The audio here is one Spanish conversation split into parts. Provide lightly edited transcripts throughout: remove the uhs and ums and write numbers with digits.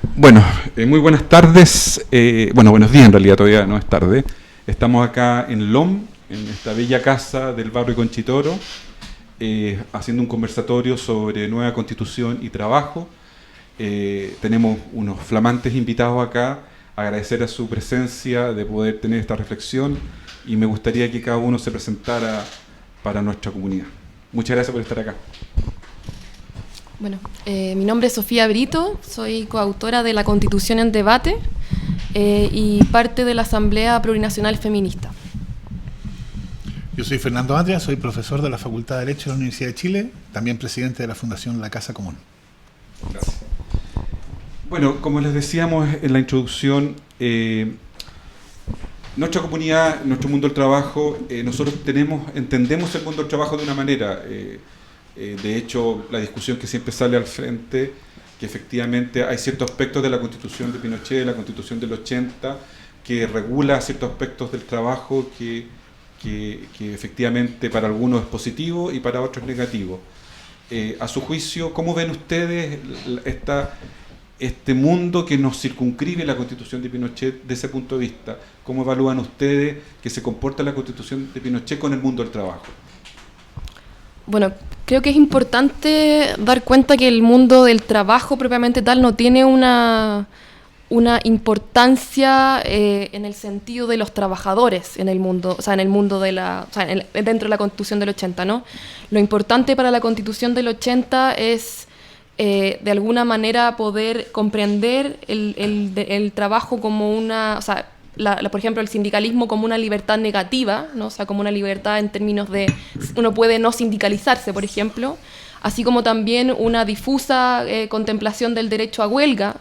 Bueno, muy buenas tardes. Buenos días en realidad, todavía no es tarde. Estamos acá en LOM, en esta bella casa del barrio Conchitoro, haciendo un conversatorio sobre nueva constitución y trabajo. Tenemos unos flamantes invitados acá. Agradecer a su presencia de poder tener esta reflexión y me gustaría que cada uno se presentara para nuestra comunidad. Muchas gracias por estar acá. Bueno, mi nombre es Sofía Brito, soy coautora de la Constitución en Debate y parte de la Asamblea Plurinacional Feminista. Yo soy Fernando Atria, soy profesor de la Facultad de Derecho de la Universidad de Chile, también presidente de la Fundación La Casa Común. Gracias. Bueno, como les decíamos en la introducción, nuestra comunidad, nuestro mundo del trabajo, nosotros entendemos el mundo del trabajo de una manera. De hecho, la discusión que siempre sale al frente, que efectivamente hay ciertos aspectos de la Constitución de Pinochet, de la Constitución del 80, que regula ciertos aspectos del trabajo que efectivamente para algunos es positivo y para otros es negativo. A su juicio, ¿cómo ven ustedes este mundo que nos circunscribe la Constitución de Pinochet desde ese punto de vista? ¿Cómo evalúan ustedes que se comporta la Constitución de Pinochet con el mundo del trabajo? Bueno, creo que es importante dar cuenta que el mundo del trabajo propiamente tal no tiene una importancia en el sentido de los trabajadores en el mundo, o sea, en el mundo de dentro de la Constitución del 80, ¿no? Lo importante para la Constitución del 80 es de alguna manera poder comprender el trabajo como o sea, por ejemplo, el sindicalismo como una libertad negativa, ¿no? O sea, como una libertad en términos de uno puede no sindicalizarse, por ejemplo, así como también una difusa contemplación del derecho a huelga,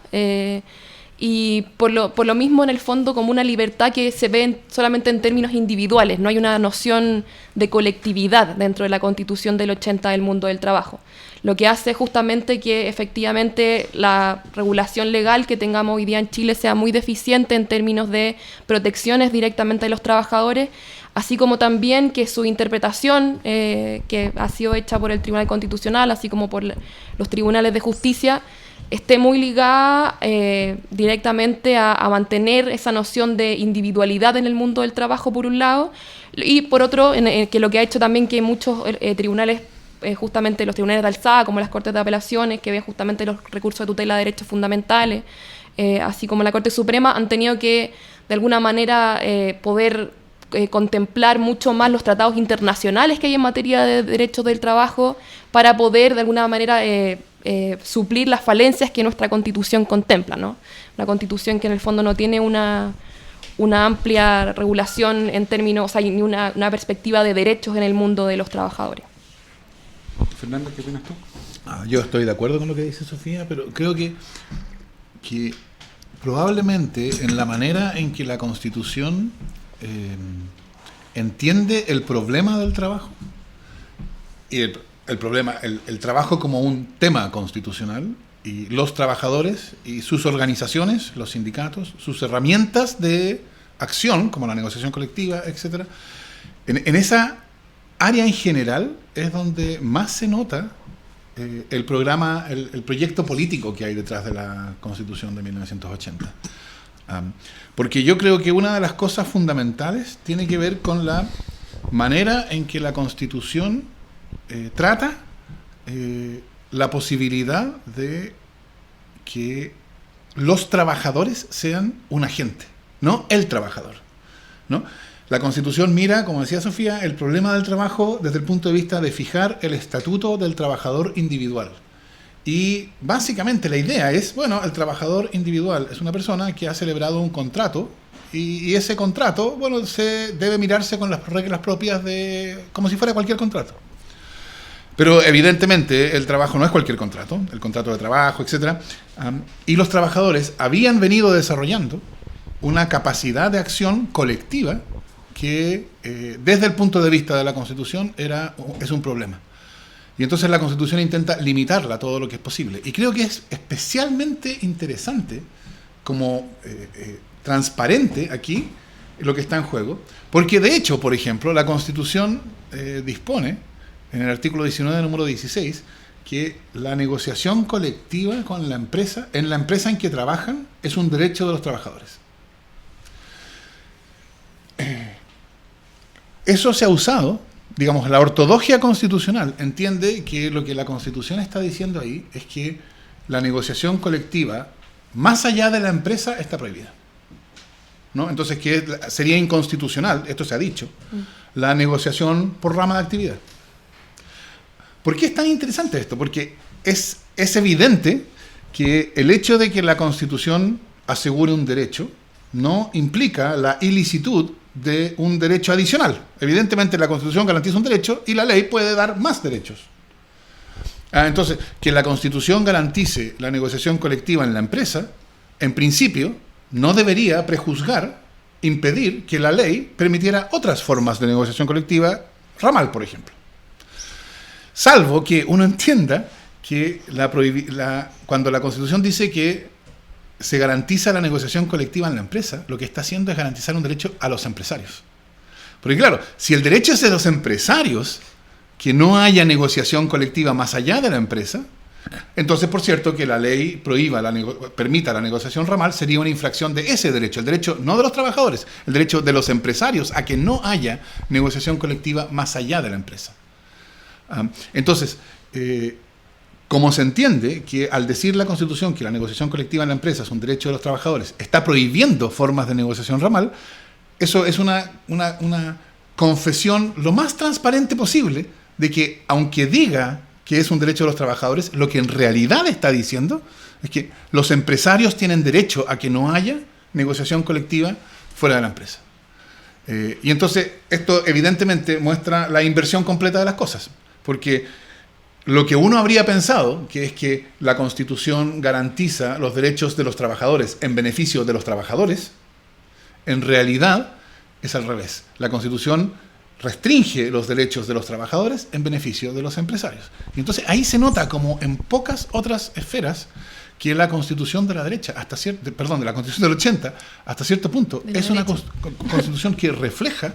y por lo mismo, en el fondo, como una libertad que se ve solamente en términos individuales. No hay una noción de colectividad dentro de la Constitución del 80 del mundo del trabajo. Lo que hace justamente que efectivamente la regulación legal que tengamos hoy día en Chile sea muy deficiente en términos de protecciones directamente de los trabajadores, así como también que su interpretación, que ha sido hecha por el Tribunal Constitucional, así como por los tribunales de justicia, esté muy ligada directamente a mantener esa noción de individualidad en el mundo del trabajo, por un lado, y por otro, que lo que ha hecho también que muchos tribunales, justamente los tribunales de alzada, como las Cortes de Apelaciones, que ven justamente los recursos de tutela de derechos fundamentales, así como la Corte Suprema, han tenido que, de alguna manera, poder contemplar mucho más los tratados internacionales que hay en materia de derechos del trabajo para poder, de alguna manera, suplir las falencias que nuestra Constitución contempla, ¿no? Una Constitución que en el fondo no tiene una amplia regulación en términos, o sea, ni una perspectiva de derechos en el mundo de los trabajadores. Fernando, ¿qué opinas tú? Yo estoy de acuerdo con lo que dice Sofía, pero creo que probablemente en la manera en que la Constitución entiende el problema del trabajo y el problema, el trabajo como un tema constitucional, y los trabajadores y sus organizaciones, los sindicatos, sus herramientas de acción, como la negociación colectiva, etcétera. En esa área en general es donde más se nota el programa, el proyecto político que hay detrás de la Constitución de 1980. Porque yo creo que una de las cosas fundamentales tiene que ver con la manera en que la Constitución trata la posibilidad de que los trabajadores sean un agente, no el trabajador, ¿no? La Constitución mira, como decía Sofía, el problema del trabajo desde el punto de vista de fijar el estatuto del trabajador individual. Y básicamente la idea es, bueno, el trabajador individual es una persona que ha celebrado un contrato y ese contrato, bueno, se debe mirarse con las reglas propias como si fuera cualquier contrato. Pero evidentemente el trabajo no es cualquier contrato, el contrato de trabajo, etc. Y los trabajadores habían venido desarrollando una capacidad de acción colectiva que desde el punto de vista de la Constitución es un problema. Y entonces la Constitución intenta limitarla todo lo que es posible. Y creo que es especialmente interesante, como transparente aquí, lo que está en juego, porque de hecho, por ejemplo, la Constitución dispone, en el artículo 19, número 16, que la negociación colectiva con la empresa, en la empresa en que trabajan, es un derecho de los trabajadores. Eso se ha usado, digamos, la ortodoxia constitucional entiende que lo que la Constitución está diciendo ahí es que la negociación colectiva, más allá de la empresa, está prohibida, ¿no? Entonces, que sería inconstitucional, esto se ha dicho, la negociación por rama de actividad. ¿Por qué es tan interesante esto? Porque es evidente que el hecho de que la Constitución asegure un derecho no implica la ilicitud de un derecho adicional. Evidentemente la Constitución garantiza un derecho y la ley puede dar más derechos. Entonces, que la Constitución garantice la negociación colectiva en la empresa, en principio, no debería prejuzgar, impedir que la ley permitiera otras formas de negociación colectiva, ramal, por ejemplo. Salvo que uno entienda que cuando la Constitución dice que se garantiza la negociación colectiva en la empresa, lo que está haciendo es garantizar un derecho a los empresarios. Porque claro, si el derecho es de los empresarios, que no haya negociación colectiva más allá de la empresa, entonces, por cierto, que la ley permita la negociación ramal sería una infracción de ese derecho, el derecho no de los trabajadores, el derecho de los empresarios a que no haya negociación colectiva más allá de la empresa. Entonces, como se entiende que al decir la Constitución que la negociación colectiva en la empresa es un derecho de los trabajadores, está prohibiendo formas de negociación ramal, eso es una confesión lo más transparente posible de que, aunque diga que es un derecho de los trabajadores, lo que en realidad está diciendo es que los empresarios tienen derecho a que no haya negociación colectiva fuera de la empresa. Y entonces esto evidentemente muestra la inversión completa de las cosas, porque lo que uno habría pensado, que es que la Constitución garantiza los derechos de los trabajadores en beneficio de los trabajadores, en realidad es al revés. La Constitución restringe los derechos de los trabajadores en beneficio de los empresarios. Y entonces ahí se nota, como en pocas otras esferas, que la Constitución de la derecha, de la Constitución del 80, hasta cierto punto, es una Constitución que refleja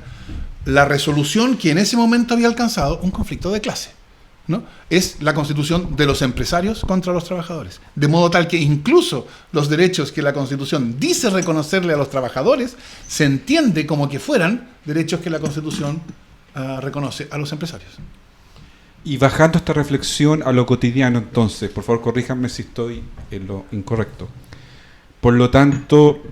la resolución que en ese momento había alcanzado un conflicto de clase, ¿no? Es la Constitución de los empresarios contra los trabajadores. De modo tal que incluso los derechos que la Constitución dice reconocerle a los trabajadores, se entiende como que fueran derechos que la Constitución reconoce a los empresarios. Y bajando esta reflexión a lo cotidiano, entonces, por favor, corríjanme si estoy en lo incorrecto. Por lo tanto,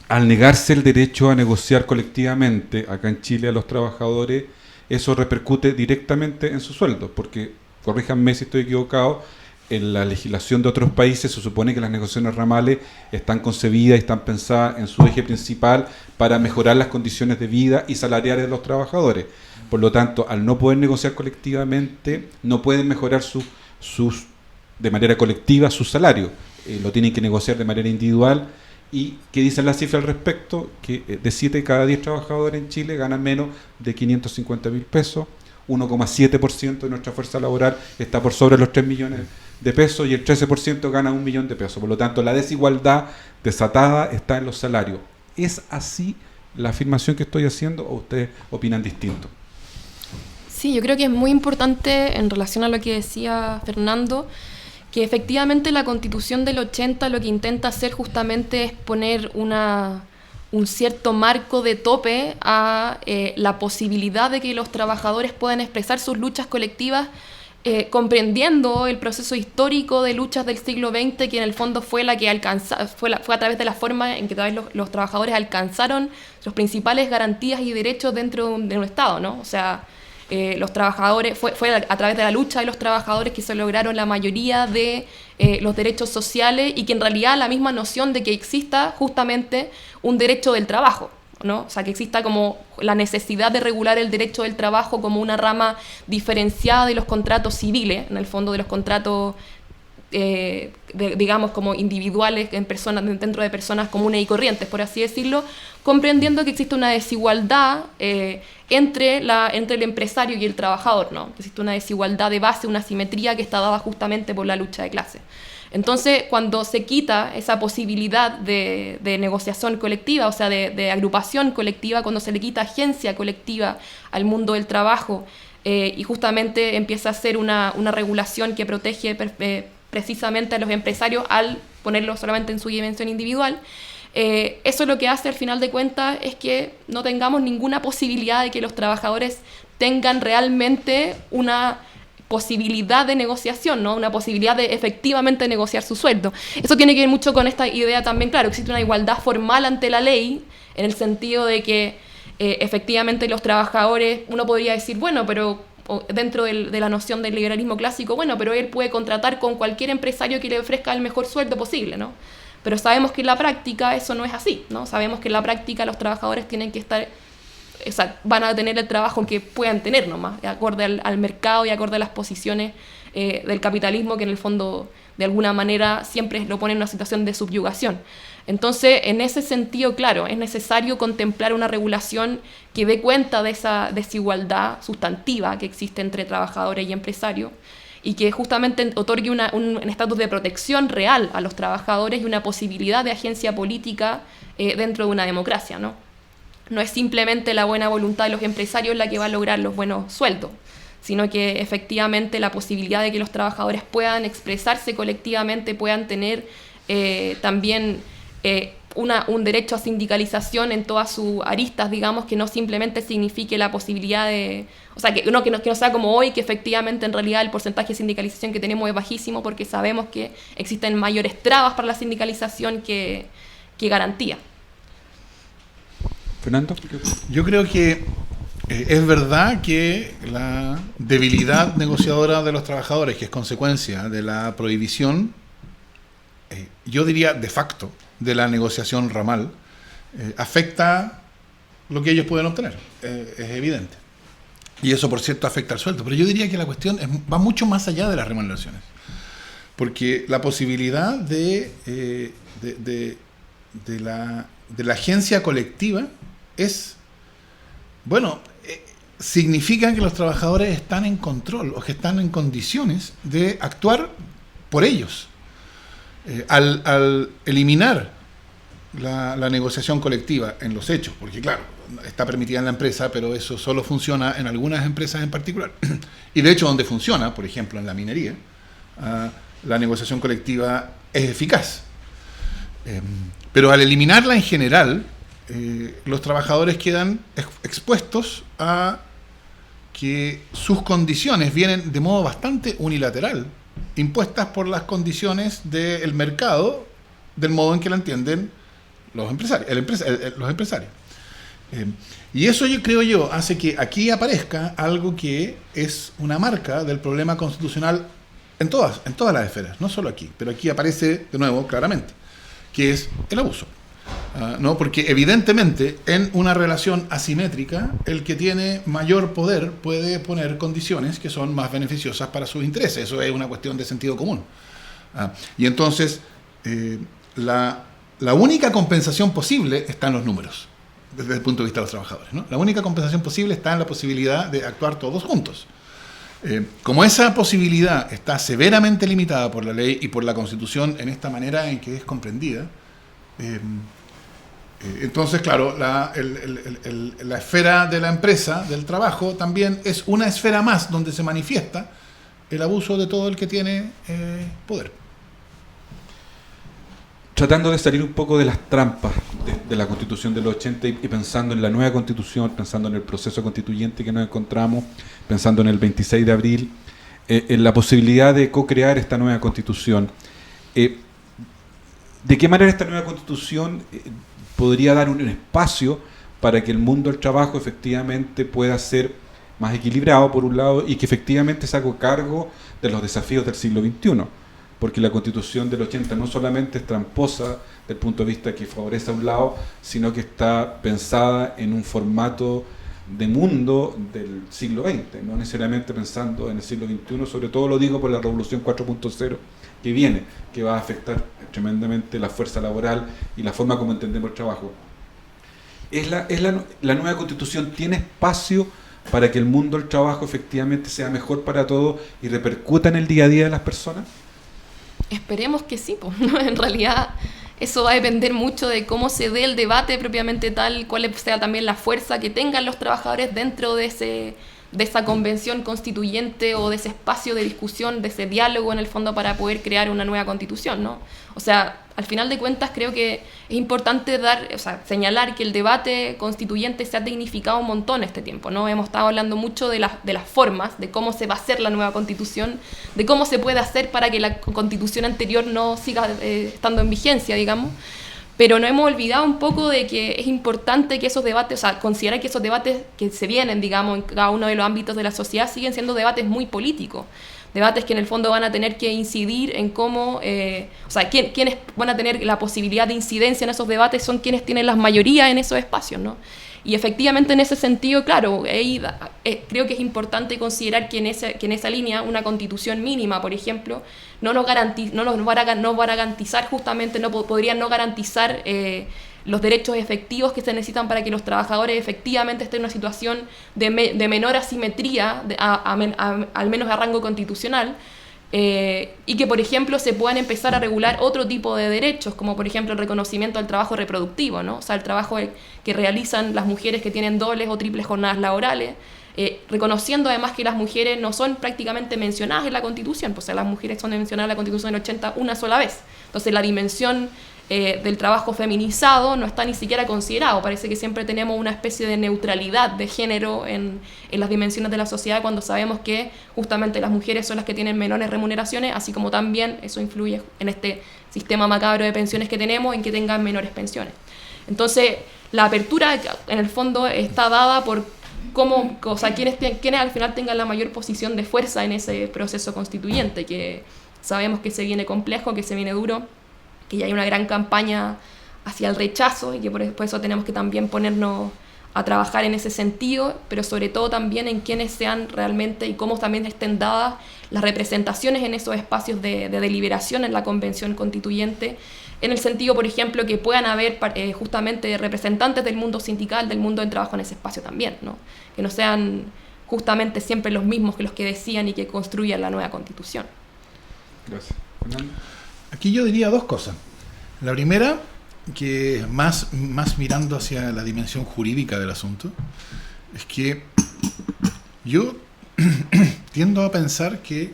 al negarse el derecho a negociar colectivamente acá en Chile a los trabajadores, eso repercute directamente en su sueldo, porque, corríjanme si estoy equivocado, en la legislación de otros países se supone que las negociaciones ramales están concebidas y están pensadas en su eje principal para mejorar las condiciones de vida y salariales de los trabajadores. Por lo tanto, al no poder negociar colectivamente, no pueden mejorar de manera colectiva su salario. Lo tienen que negociar de manera individual. ¿Y qué dicen las cifras al respecto? Que de 7 de cada 10 trabajadores en Chile ganan menos de 550.000 pesos. 1,7% de nuestra fuerza laboral está por sobre los 3 millones de pesos y el 13% gana 1 millón de pesos. Por lo tanto, la desigualdad desatada está en los salarios. ¿Es así la afirmación que estoy haciendo o ustedes opinan distinto? Sí, yo creo que es muy importante en relación a lo que decía Fernando, que efectivamente la Constitución del 80 lo que intenta hacer justamente es poner un cierto marco de tope a la posibilidad de que los trabajadores puedan expresar sus luchas colectivas, comprendiendo el proceso histórico de luchas del siglo XX, que en el fondo fue la que fue a través de la forma en que los trabajadores alcanzaron los principales garantías y derechos dentro de un Estado, ¿no? O sea, los trabajadores, fue a través de la lucha de los trabajadores que se lograron la mayoría de los derechos sociales, y que en realidad la misma noción de que exista justamente un derecho del trabajo, ¿no? O sea, que exista como la necesidad de regular el derecho del trabajo como una rama diferenciada de los contratos civiles, en el fondo de los contratos digamos como individuales dentro de personas comunes y corrientes, por así decirlo, comprendiendo que existe una desigualdad entre el empresario y el trabajador, ¿no? Existe una desigualdad de base, una asimetría que está dada justamente por la lucha de clases. Entonces, cuando se quita esa posibilidad de negociación colectiva, o sea, de agrupación colectiva, cuando se le quita agencia colectiva al mundo del trabajo, y justamente empieza a ser una regulación que protege precisamente a los empresarios al ponerlo solamente en su dimensión individual. Eso lo que hace al final de cuentas es que no tengamos ninguna posibilidad de que los trabajadores tengan realmente una posibilidad de negociación, ¿no? Una posibilidad de efectivamente negociar su sueldo. Eso tiene que ver mucho con esta idea también, claro, existe una igualdad formal ante la ley, en el sentido de que efectivamente los trabajadores, uno podría decir, bueno, pero dentro de la noción del liberalismo clásico, bueno, pero él puede contratar con cualquier empresario que le ofrezca el mejor sueldo posible, ¿no? Pero sabemos que en la práctica eso no es así, ¿no? Sabemos que en la práctica los trabajadores tienen que estar, o sea, van a tener el trabajo que puedan tener nomás, de acorde al mercado y acorde a las posiciones del capitalismo, que en el fondo de alguna manera siempre lo pone en una situación de subyugación. Entonces, en ese sentido, claro, es necesario contemplar una regulación que dé cuenta de esa desigualdad sustantiva que existe entre trabajadores y empresarios, y que justamente otorgue un estatus de protección real a los trabajadores y una posibilidad de agencia política dentro de una democracia, ¿no? No es simplemente la buena voluntad de los empresarios la que va a lograr los buenos sueldos, sino que efectivamente la posibilidad de que los trabajadores puedan expresarse colectivamente, puedan tener también un derecho a sindicalización en todas sus aristas, digamos, que no simplemente signifique la posibilidad de... O sea, que no sea como hoy, que efectivamente en realidad el porcentaje de sindicalización que tenemos es bajísimo, porque sabemos que existen mayores trabas para la sindicalización que garantía. Fernando. Yo creo que es verdad que la debilidad negociadora de los trabajadores, que es consecuencia de la prohibición, yo diría de facto, de la negociación ramal, afecta lo que ellos pueden obtener, es evidente. Y eso, por cierto, afecta al sueldo. Pero yo diría que la cuestión va mucho más allá de las remuneraciones. Porque la posibilidad de la agencia colectiva es, bueno, significa que los trabajadores están en control o que están en condiciones de actuar por ellos. Al eliminar la negociación colectiva en los hechos, porque claro, está permitida en la empresa, pero eso solo funciona en algunas empresas en particular. Y de hecho, donde funciona, por ejemplo en la minería, la negociación colectiva es eficaz. Pero al eliminarla en general, los trabajadores quedan expuestos a que sus condiciones vienen de modo bastante unilateral, impuestas por las condiciones del mercado, del modo en que la entienden los empresarios. Y eso creo hace que aquí aparezca algo que es una marca del problema constitucional en todas las esferas, no solo aquí, pero aquí aparece de nuevo claramente, que es el abuso. ¿No? Porque evidentemente en una relación asimétrica el que tiene mayor poder puede poner condiciones que son más beneficiosas para sus intereses. Eso es una cuestión de sentido común. Y entonces la única compensación posible está en los números desde el punto de vista de los trabajadores, ¿no? La única compensación posible está en la posibilidad de actuar todos juntos. Como esa posibilidad está severamente limitada por la ley y por la Constitución en esta manera en que es comprendida, entonces, claro, la esfera de la empresa, del trabajo, también es una esfera más donde se manifiesta el abuso de todo el que tiene poder. Tratando de salir un poco de las trampas de la Constitución de los 80 y pensando en la nueva Constitución, pensando en el proceso constituyente que nos encontramos, pensando en el 26 de abril, en la posibilidad de co-crear esta nueva Constitución. ¿De qué manera esta nueva Constitución podría dar un espacio para que el mundo del trabajo efectivamente pueda ser más equilibrado, por un lado, y que efectivamente se haga cargo de los desafíos del siglo XXI? Porque la Constitución del 80 no solamente es tramposa desde el punto de vista que favorece a un lado, sino que está pensada en un formato de mundo del siglo XX, no necesariamente pensando en el siglo XXI. Sobre todo lo digo por la Revolución 4.0 que viene, que va a afectar tremendamente la fuerza laboral y la forma como entendemos el trabajo. ¿La nueva Constitución tiene espacio para que el mundo del trabajo efectivamente sea mejor para todos y repercuta en el día a día de las personas? Esperemos que sí, ¿no? En realidad eso va a depender mucho de cómo se dé el debate propiamente tal, cuál sea también la fuerza que tengan los trabajadores dentro de de esa convención constituyente o de ese espacio de discusión, de ese diálogo en el fondo para poder crear una nueva constitución, ¿no? O sea, al final de cuentas creo que es importante señalar que el debate constituyente se ha dignificado un montón este tiempo, ¿no? Hemos estado hablando mucho de las formas, de cómo se va a hacer la nueva constitución, de cómo se puede hacer para que la constitución anterior no siga estando en vigencia, digamos. Pero no hemos olvidado un poco de que es importante que esos debates, considerar que esos debates que se vienen, digamos, en cada uno de los ámbitos de la sociedad siguen siendo debates muy políticos. Debates que en el fondo van a tener que incidir en cómo, quienes van a tener la posibilidad de incidencia en esos debates son quienes tienen las mayorías en esos espacios, ¿no? Y efectivamente en ese sentido, claro, creo que es importante considerar que en esa línea una constitución mínima, por ejemplo, podrían no garantizar los derechos efectivos que se necesitan para que los trabajadores efectivamente estén en una situación de menor asimetría, al menos a rango constitucional, y que, por ejemplo, se puedan empezar a regular otro tipo de derechos, como por ejemplo el reconocimiento del trabajo reproductivo, ¿no? O sea, el trabajo que realizan las mujeres que tienen dobles o triples jornadas laborales, reconociendo además que las mujeres no son prácticamente mencionadas en la Constitución, pues, o sea, las mujeres son mencionadas en la Constitución del 80 una sola vez. Entonces la dimensión del trabajo feminizado no está ni siquiera considerado. Parece que siempre tenemos una especie de neutralidad de género en las dimensiones de la sociedad, cuando sabemos que justamente las mujeres son las que tienen menores remuneraciones, así como también eso influye en este sistema macabro de pensiones que tenemos, en que tengan menores pensiones. Entonces la apertura en el fondo está dada por quienes al final tengan la mayor posición de fuerza en ese proceso constituyente, que sabemos que se viene complejo, que se viene duro, que ya hay una gran campaña hacia el rechazo y que por eso tenemos que también ponernos a trabajar en ese sentido, pero sobre todo también en quiénes sean realmente y cómo también estén dadas las representaciones en esos espacios de deliberación en la Convención Constituyente, en el sentido, por ejemplo, que puedan haber justamente representantes del mundo sindical, del mundo del trabajo en ese espacio también, ¿no? Que no sean justamente siempre los mismos que los que decían y que construyan la nueva Constitución. Gracias. Fernando. Aquí yo diría dos cosas. La primera, que más mirando hacia la dimensión jurídica del asunto, es que yo tiendo a pensar que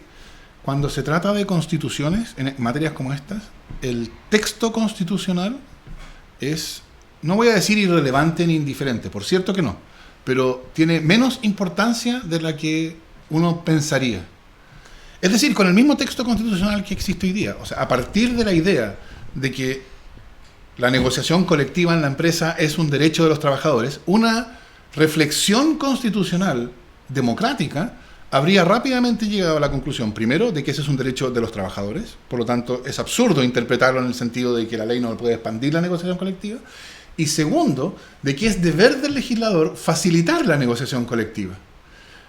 cuando se trata de constituciones, en materias como estas, el texto constitucional es, no voy a decir irrelevante ni indiferente, por cierto que no, pero tiene menos importancia de la que uno pensaría. Es decir, con el mismo texto constitucional que existe hoy día, o sea, a partir de la idea de que la negociación colectiva en la empresa es un derecho de los trabajadores, una reflexión constitucional democrática habría rápidamente llegado a la conclusión, primero, de que ese es un derecho de los trabajadores, por lo tanto es absurdo interpretarlo en el sentido de que la ley no puede expandir la negociación colectiva, y segundo, de que es deber del legislador facilitar la negociación colectiva.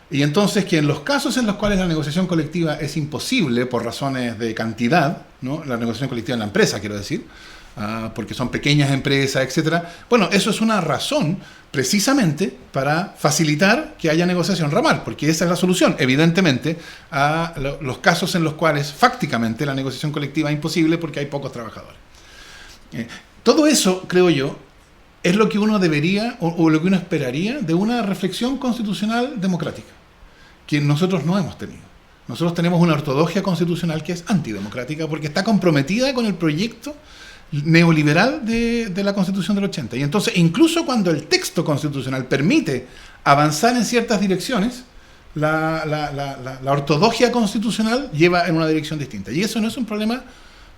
Y entonces que en los casos en los cuales la negociación colectiva es imposible por razones de cantidad, ¿no? La negociación colectiva en la empresa, quiero decir, porque son pequeñas empresas, etcétera. Bueno, eso es una razón precisamente para facilitar que haya negociación ramal, porque esa es la solución, evidentemente, a los casos en los cuales fácticamente la negociación colectiva es imposible porque hay pocos trabajadores. Todo eso, creo yo, es lo que uno debería o lo que uno esperaría de una reflexión constitucional democrática, que nosotros no hemos tenido. Nosotros tenemos una ortodoxia constitucional que es antidemocrática porque está comprometida con el proyecto neoliberal de la Constitución del 80. Y entonces, incluso cuando el texto constitucional permite avanzar en ciertas direcciones, la ortodoxia constitucional lleva en una dirección distinta. Y eso no es un problema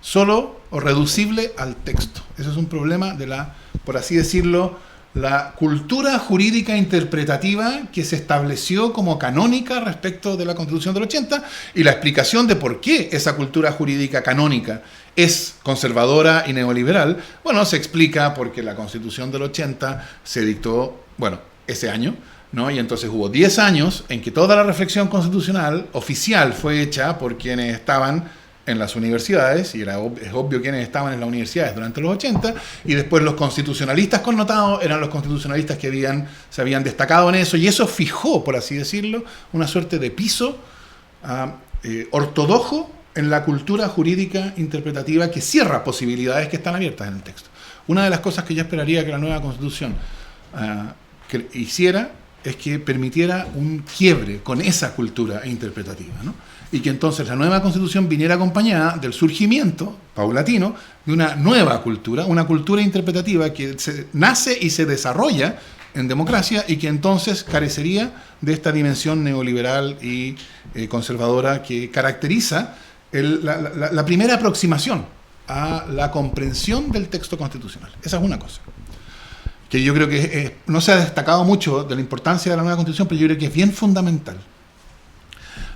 solo o reducible al texto. Eso es un problema de por así decirlo, la cultura jurídica interpretativa que se estableció como canónica respecto de la Constitución del 80, y la explicación de por qué esa cultura jurídica canónica es conservadora y neoliberal, bueno, se explica porque la Constitución del 80 se dictó, bueno, ese año, ¿no? Y entonces hubo 10 años en que toda la reflexión constitucional oficial fue hecha por quienes estaban en las universidades, y es obvio quienes estaban en las universidades durante los 80, y después los constitucionalistas connotados eran los constitucionalistas que se habían destacado en eso, y eso fijó, por así decirlo, una suerte de piso ortodoxo en la cultura jurídica interpretativa que cierra posibilidades que están abiertas en el texto. Una de las cosas que yo esperaría que la nueva Constitución que hiciera es que permitiera un quiebre con esa cultura interpretativa, ¿no? Y que entonces la nueva Constitución viniera acompañada del surgimiento paulatino de una nueva cultura, una cultura interpretativa que nace y se desarrolla en democracia y que entonces carecería de esta dimensión neoliberal y conservadora que caracteriza la primera aproximación a la comprensión del texto constitucional. Esa es una cosa que yo creo que no se ha destacado mucho de la importancia de la nueva Constitución, pero yo creo que es bien fundamental.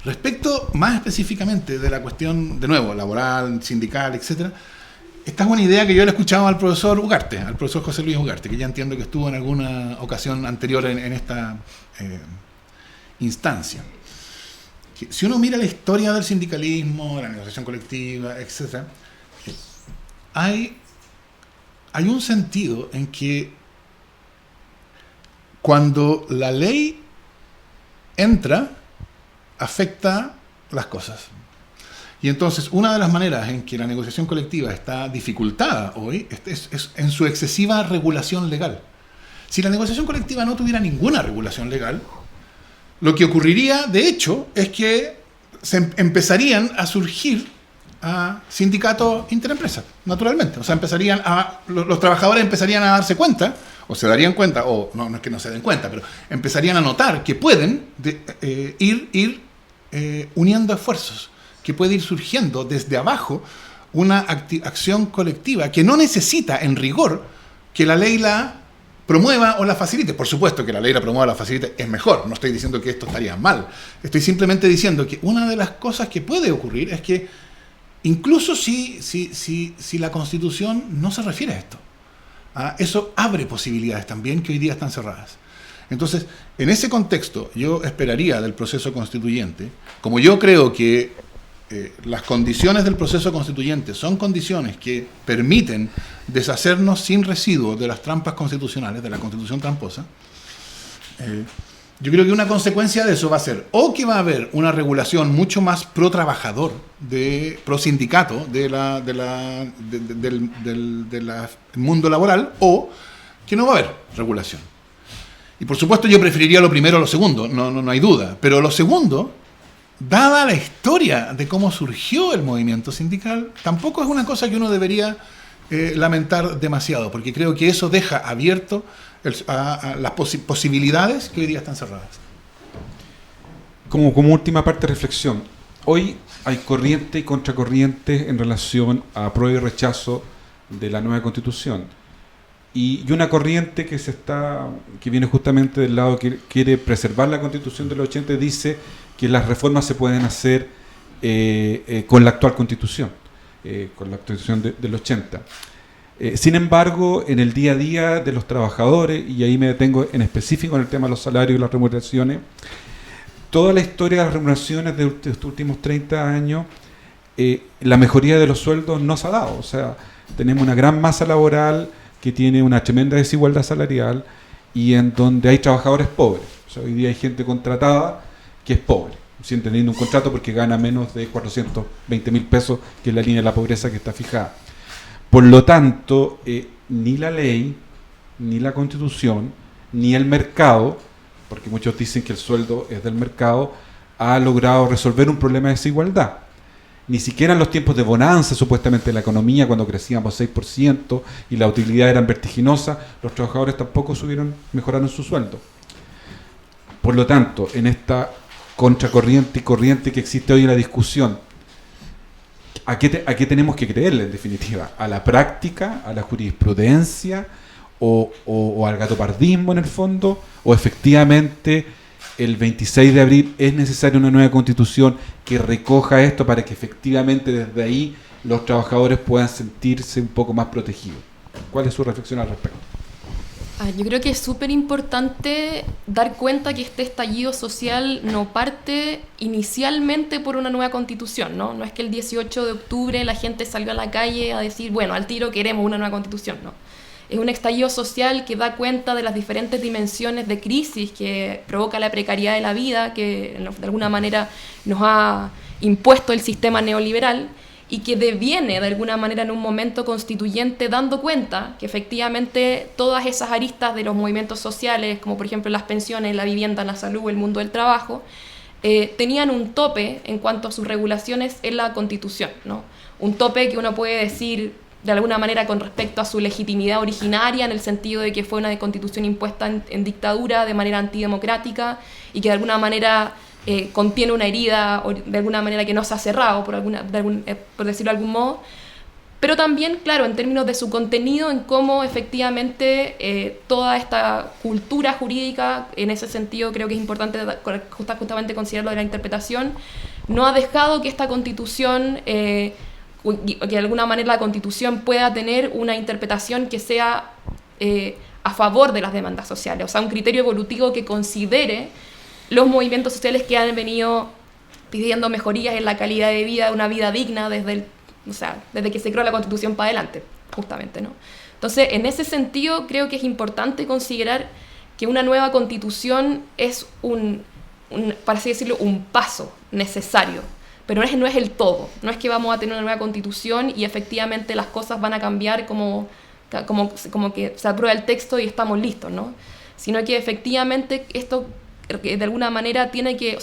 Respecto más específicamente de la cuestión, de nuevo, laboral, sindical, etcétera, esta es una idea que yo le he escuchado al profesor Ugarte, al profesor José Luis Ugarte, que ya entiendo que estuvo en alguna ocasión anterior en esta instancia. Que si uno mira la historia del sindicalismo, la negociación colectiva, etcétera, hay un sentido en que cuando la ley entra, afecta las cosas. Y entonces, una de las maneras en que la negociación colectiva está dificultada hoy es en su excesiva regulación legal. Si la negociación colectiva no tuviera ninguna regulación legal, lo que ocurriría, de hecho, es que empezarían a surgir sindicatos interempresas, naturalmente. O sea, los trabajadores empezarían a darse cuenta, o se darían cuenta, o no es que no se den cuenta, pero empezarían a notar que pueden ir uniendo esfuerzos, que puede ir surgiendo desde abajo una acción colectiva que no necesita, en rigor, que la ley la promueva o la facilite. Por supuesto que la ley la promueva o la facilite es mejor, no estoy diciendo que esto estaría mal, estoy simplemente diciendo que una de las cosas que puede ocurrir es que incluso si la Constitución no se refiere a esto, eso abre posibilidades también que hoy día están cerradas. Entonces, en ese contexto, yo esperaría del proceso constituyente, como yo creo que las condiciones del proceso constituyente son condiciones que permiten deshacernos sin residuos de las trampas constitucionales, de la Constitución tramposa, yo creo que una consecuencia de eso va a ser o que va a haber una regulación mucho más pro trabajador, pro sindicato del mundo laboral, o que no va a haber regulación. Y por supuesto yo preferiría lo primero a lo segundo, no hay duda, pero lo segundo, dada la historia de cómo surgió el movimiento sindical, tampoco es una cosa que uno debería lamentar demasiado, porque creo que eso deja abierto a las posibilidades que hoy día están cerradas. Como última parte de reflexión, hoy hay corriente y contracorriente en relación a apruebo y rechazo de la nueva Constitución. Y una corriente que viene justamente del lado que quiere preservar la Constitución de los 80 dice que las reformas se pueden hacer con la actual Constitución, con la Constitución del 80. Sin embargo, en el día a día de los trabajadores, y ahí me detengo en específico en el tema de los salarios y las remuneraciones, toda la historia de las remuneraciones de estos últimos 30 años, la mejoría de los sueldos no se ha dado. O sea, tenemos una gran masa laboral que tiene una tremenda desigualdad salarial y en donde hay trabajadores pobres. O sea, hoy día hay gente contratada que es pobre, sin teniendo un contrato porque gana menos de 420.000 pesos, que es la línea de la pobreza que está fijada. Por lo tanto, ni la ley, ni la Constitución, ni el mercado, porque muchos dicen que el sueldo es del mercado, ha logrado resolver un problema de desigualdad. Ni siquiera en los tiempos de bonanza, supuestamente, de la economía, cuando crecíamos 6% y la utilidad era vertiginosa, los trabajadores tampoco mejoraron su sueldo. Por lo tanto, en esta contracorriente y corriente que existe hoy en la discusión, ¿a qué tenemos que creerle en definitiva? ¿A la práctica, a la jurisprudencia o al gatopardismo en el fondo? ¿O efectivamente el 26 de abril es necesaria una nueva Constitución que recoja esto para que efectivamente desde ahí los trabajadores puedan sentirse un poco más protegidos? ¿Cuál es su reflexión al respecto? Yo creo que es súper importante dar cuenta que este estallido social no parte inicialmente por una nueva Constitución, ¿no? No es que el 18 de octubre la gente salió a la calle a decir, bueno, al tiro queremos una nueva Constitución, ¿no? Es un estallido social que da cuenta de las diferentes dimensiones de crisis que provoca la precariedad de la vida, que de alguna manera nos ha impuesto el sistema neoliberal, y que deviene de alguna manera en un momento constituyente, dando cuenta que efectivamente todas esas aristas de los movimientos sociales, como por ejemplo las pensiones, la vivienda, la salud, el mundo del trabajo, tenían un tope en cuanto a sus regulaciones en la Constitución, ¿no? Un tope que uno puede decir de alguna manera con respecto a su legitimidad originaria, en el sentido de que fue una constitución impuesta en dictadura de manera antidemocrática y que de alguna manera contiene una herida de alguna manera que no se ha cerrado, por decirlo de algún modo, pero también, claro, en términos de su contenido, en cómo efectivamente toda esta cultura jurídica, en ese sentido creo que es importante justamente considerarlo de la interpretación, no ha dejado que esta Constitución, que de alguna manera la Constitución pueda tener una interpretación que sea a favor de las demandas sociales, o sea, un criterio evolutivo que considere los movimientos sociales que han venido pidiendo mejorías en la calidad de vida, una vida digna desde que se creó la Constitución para adelante, justamente, ¿no? Entonces, en ese sentido, creo que es importante considerar que una nueva Constitución es para así decirlo, un paso necesario, pero no es el todo. No es que vamos a tener una nueva Constitución y efectivamente las cosas van a cambiar como que se aprueba el texto y estamos listos, ¿no? Sino que efectivamente esto que de alguna manera tiene que,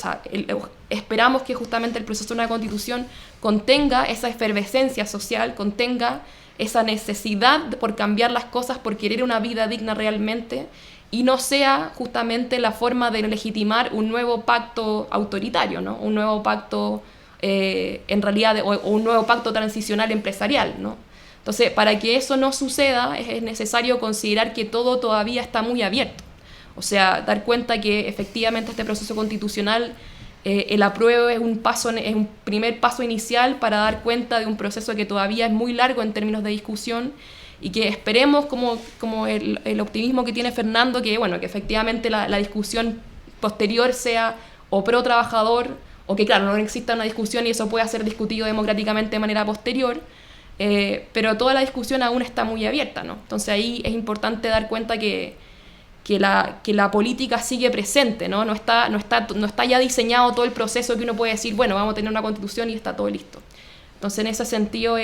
esperamos que justamente el proceso de una Constitución contenga esa efervescencia social, contenga esa necesidad por cambiar las cosas, por querer una vida digna realmente, y no sea justamente la forma de legitimar un nuevo pacto autoritario, ¿no? Un nuevo pacto, en realidad, o un nuevo pacto transicional empresarial, ¿no? Entonces, para que eso no suceda, es necesario considerar que todo todavía está muy abierto. O sea, dar cuenta que efectivamente este proceso constitucional, el apruebo es un primer paso inicial para dar cuenta de un proceso que todavía es muy largo en términos de discusión y que esperemos, como el optimismo que tiene Fernando, que efectivamente la discusión posterior sea o pro trabajador, o que claro, no exista una discusión y eso pueda ser discutido democráticamente de manera posterior, pero toda la discusión aún está muy abierta, ¿no? Entonces ahí es importante dar cuenta que la política sigue presente, ¿no? No está ya diseñado todo el proceso que uno puede decir, bueno, vamos a tener una constitución y está todo listo. Entonces, en ese sentido,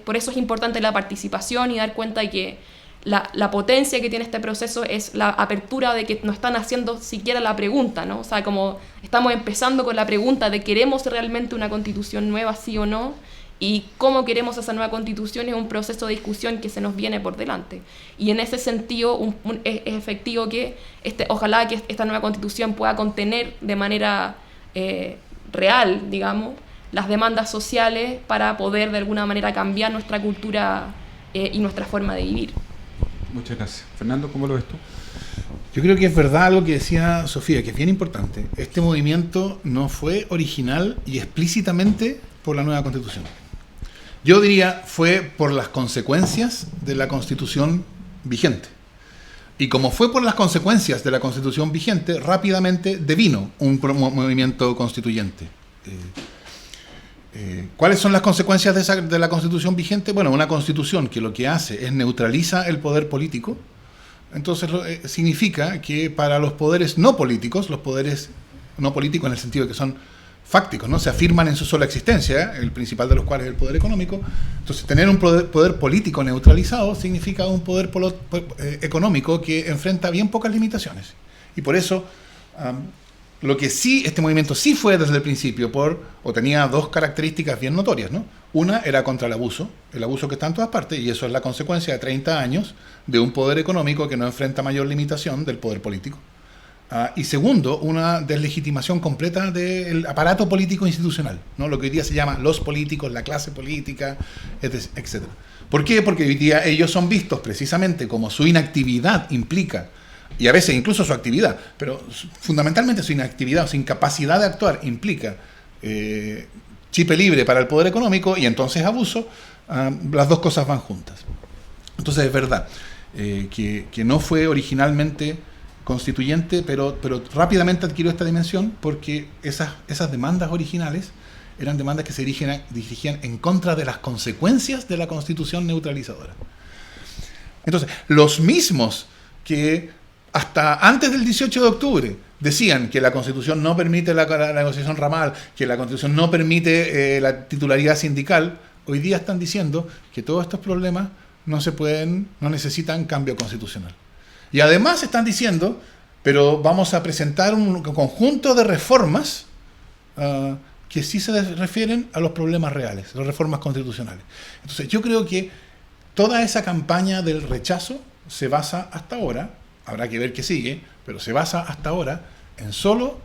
por eso es importante la participación y dar cuenta de que la potencia que tiene este proceso es la apertura de que no están haciendo siquiera la pregunta, ¿no? O sea, como estamos empezando con la pregunta de ¿queremos realmente una constitución nueva, sí o no? Y cómo queremos esa nueva constitución es un proceso de discusión que se nos viene por delante. Y en ese sentido es efectivo que ojalá que esta nueva constitución pueda contener de manera real, digamos, las demandas sociales para poder de alguna manera cambiar nuestra cultura y nuestra forma de vivir. Muchas gracias. Fernando, ¿cómo lo ves tú? Yo creo que es verdad algo que decía Sofía, que es bien importante. Este movimiento no fue original y explícitamente por la nueva constitución. Yo diría fue por las consecuencias de la Constitución vigente. Y como fue por las consecuencias de la Constitución vigente, rápidamente devino un movimiento constituyente. ¿Cuáles son las consecuencias de la Constitución vigente? Bueno, una Constitución que lo que hace es neutraliza el poder político. Entonces significa que para los poderes no políticos, los poderes no políticos en el sentido de que son fácticos, ¿no? Se afirman en su sola existencia, el principal de los cuales es el poder económico. Entonces, tener un poder político neutralizado significa un poder económico que enfrenta bien pocas limitaciones. Y por eso, lo que sí, este movimiento sí fue desde el principio tenía dos características bien notorias, ¿no? Una era contra el abuso que está en todas partes, y eso es la consecuencia de 30 años de un poder económico que no enfrenta mayor limitación del poder político. Y segundo, una deslegitimación completa del aparato político institucional, ¿no? Lo que hoy día se llama los políticos, la clase política, etc. ¿Por qué? Porque hoy día ellos son vistos precisamente como su inactividad implica, y a veces incluso su actividad, pero fundamentalmente su inactividad o su incapacidad de actuar implica chipe libre para el poder económico y entonces abuso. Las dos cosas van juntas. Entonces es verdad que no fue originalmente constituyente, pero rápidamente adquirió esta dimensión porque esas demandas originales eran demandas que se dirigían en contra de las consecuencias de la Constitución neutralizadora. Entonces, los mismos que hasta antes del 18 de octubre decían que la Constitución no permite la negociación ramal, que la Constitución no permite la titularidad sindical, hoy día están diciendo que todos estos problemas no necesitan cambio constitucional. Y además están diciendo, pero vamos a presentar un conjunto de reformas que sí se refieren a los problemas reales, las reformas constitucionales. Entonces yo creo que toda esa campaña del rechazo se basa hasta ahora, habrá que ver qué sigue, pero se basa hasta ahora en solo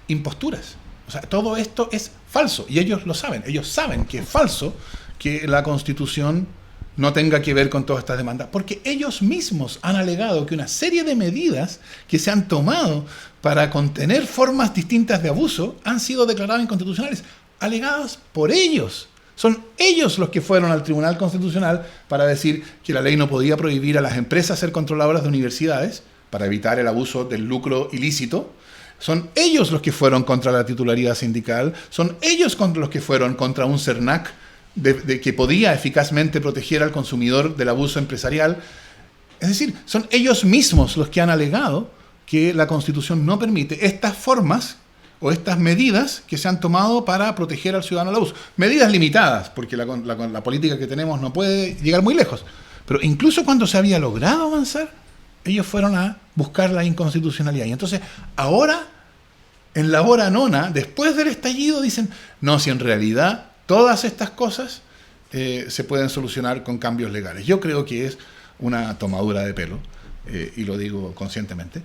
imposturas. O sea, todo esto es falso y ellos lo saben. Ellos saben que es falso que la Constitución no tenga que ver con todas estas demandas, porque ellos mismos han alegado que una serie de medidas que se han tomado para contener formas distintas de abuso han sido declaradas inconstitucionales, alegadas por ellos. Son ellos los que fueron al Tribunal Constitucional para decir que la ley no podía prohibir a las empresas ser controladoras de universidades para evitar el abuso del lucro ilícito. Son ellos los que fueron contra la titularidad sindical, son ellos los que fueron contra un CERNAC de que podía eficazmente proteger al consumidor del abuso empresarial. Es decir, son ellos mismos los que han alegado que la Constitución no permite estas formas o estas medidas que se han tomado para proteger al ciudadano del abuso. Medidas limitadas, porque la política que tenemos no puede llegar muy lejos. Pero incluso cuando se había logrado avanzar, ellos fueron a buscar la inconstitucionalidad. Y entonces, ahora, en la hora nona, después del estallido, dicen, no, si en realidad todas estas cosas se pueden solucionar con cambios legales. Yo creo que es una tomadura de pelo, y lo digo conscientemente.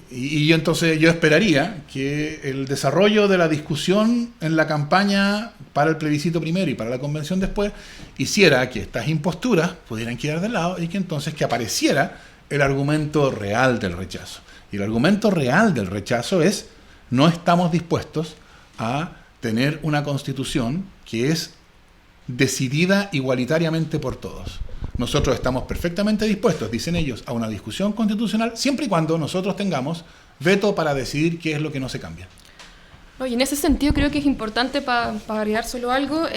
Y entonces yo esperaría que el desarrollo de la discusión en la campaña para el plebiscito primero y para la convención después hiciera que estas imposturas pudieran quedar de lado y que entonces que apareciera el argumento real del rechazo. Y el argumento real del rechazo es: no estamos dispuestos a tener una constitución que es decidida igualitariamente por todos. Nosotros estamos perfectamente dispuestos, dicen ellos, a una discusión constitucional siempre y cuando nosotros tengamos veto para decidir qué es lo que no se cambia. No, y en ese sentido creo que es importante, para agregar solo algo,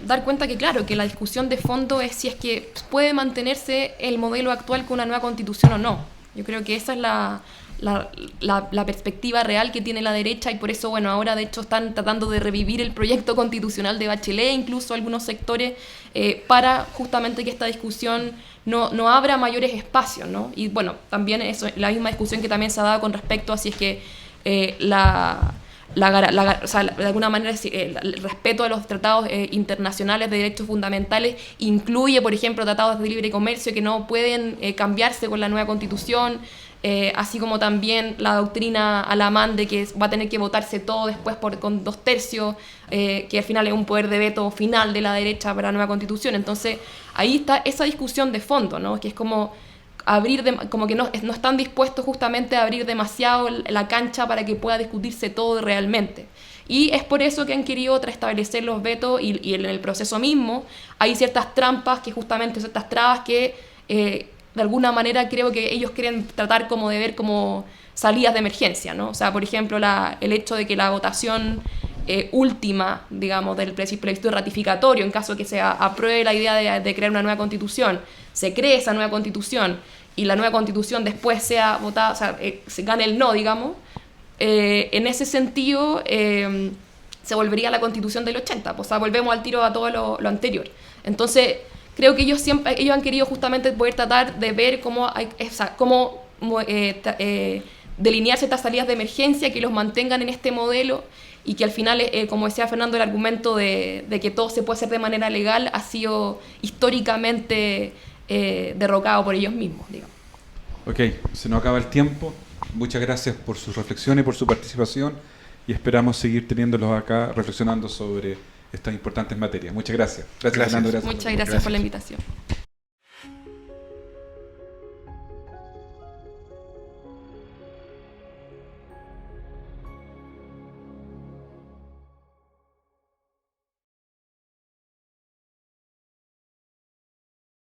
dar cuenta que claro, que la discusión de fondo es si es que puede mantenerse el modelo actual con una nueva constitución o no. Yo creo que esa es la perspectiva real que tiene la derecha, y por eso, bueno, ahora de hecho están tratando de revivir el proyecto constitucional de Bachelet, incluso algunos sectores, para justamente que esta discusión no abra mayores espacios, ¿no? Y bueno, también eso, la misma discusión que también se ha dado con respecto a si es que o sea, de alguna manera el respeto a los tratados internacionales de derechos fundamentales incluye, por ejemplo, tratados de libre comercio que no pueden cambiarse con la nueva constitución. Así como también la doctrina Alamán de que va a tener que votarse todo después con 2/3, que al final es un poder de veto final de la derecha para la nueva constitución. Entonces ahí está esa discusión de fondo, ¿no? Que es como como que no están dispuestos justamente a abrir demasiado la cancha para que pueda discutirse todo realmente. Y es por eso que han querido restablecer los vetos, y en el proceso mismo hay ciertas trampas, que justamente ciertas trabas que de alguna manera creo que ellos quieren tratar como de ver como salidas de emergencia, ¿no? O sea, por ejemplo, el hecho de que la votación última, digamos, del plebiscito ratificatorio, en caso de que se apruebe la idea de crear una nueva constitución, se cree esa nueva constitución y la nueva constitución después sea votada, o sea, se gane el no, digamos, en ese sentido se volvería la constitución del 80, o sea, volvemos al tiro a todo lo anterior. Entonces, creo que ellos han querido justamente poder tratar de ver cómo delinearse estas salidas de emergencia que los mantengan en este modelo, y que al final, como decía Fernando, el argumento de que todo se puede hacer de manera legal ha sido históricamente derrocado por ellos mismos, digamos. Ok, se nos acaba el tiempo. Muchas gracias por sus reflexiones y por su participación, y esperamos seguir teniéndolos acá reflexionando sobre estas importantes materias. Muchas gracias. Gracias, Fernando. Gracias. Muchas gracias por la invitación.